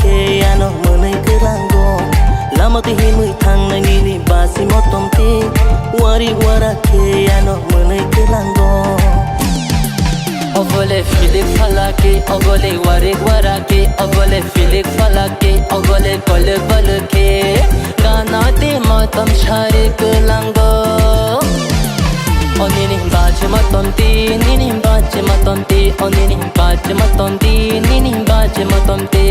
ke ano menai kelango lama tu himui thang na ni basi motom te wari wara ke ano menai kelango Ogole filik falake ogole ware warake ogole filik falake ogole kole balke gana te matam share kelango Onini baj matonti nini baj matonti onini baj matonti nini baj matonti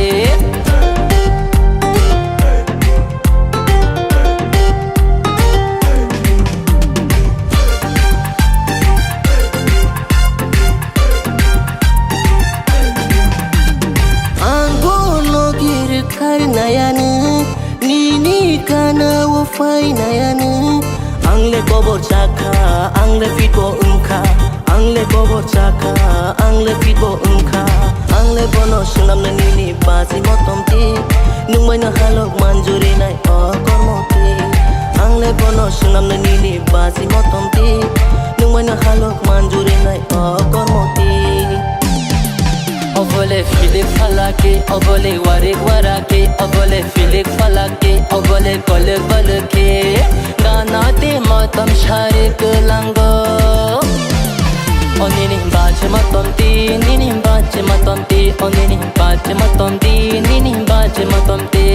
Nayana nini kana wo fai nayana angle kobo chaka angle fitbo umka angle kobo chaka angle fitbo umka angle bono sunam na nini basi motomti nungmai na halok manjuri nai o kormoti angle bono sunam na nini basi motomti nungmai na halok manjuri nai o kormoti Ogole filik falake ogole ware warake ogole filik falake ogole kole balke gana te matam share kelango Onini baj matonti nini baj matonti onini baj matonti nini baj matonti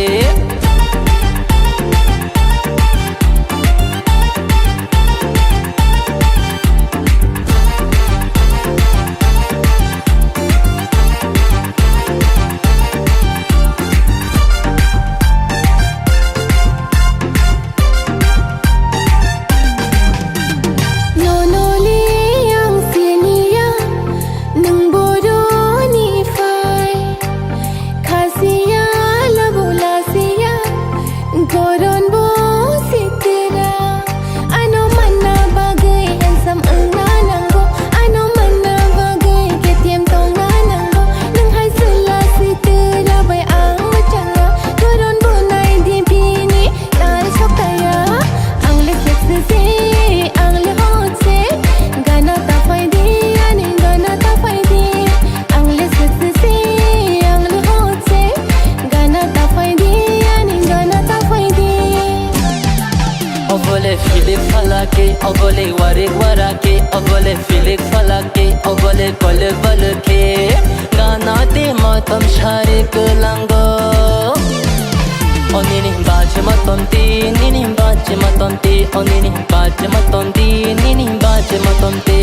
Koron bo sitira ano manna bagai handsome ang nananggo ano manna bagai ketiem tong nananggo nang hai sula sitira bai ang machanga koron bo nai di pini tar sokaya ang le sexy se ang le hot se gana ta fai di ani gana ta fai di ang le sexy se ang le hot se gana ta fai di ani gana ta Ogole filik falake ogole ware warake ogole filik falake ogole kole balke gana te matam share kelango Onini baj matonti nini baj matonti onini baj matonti nini baj matonti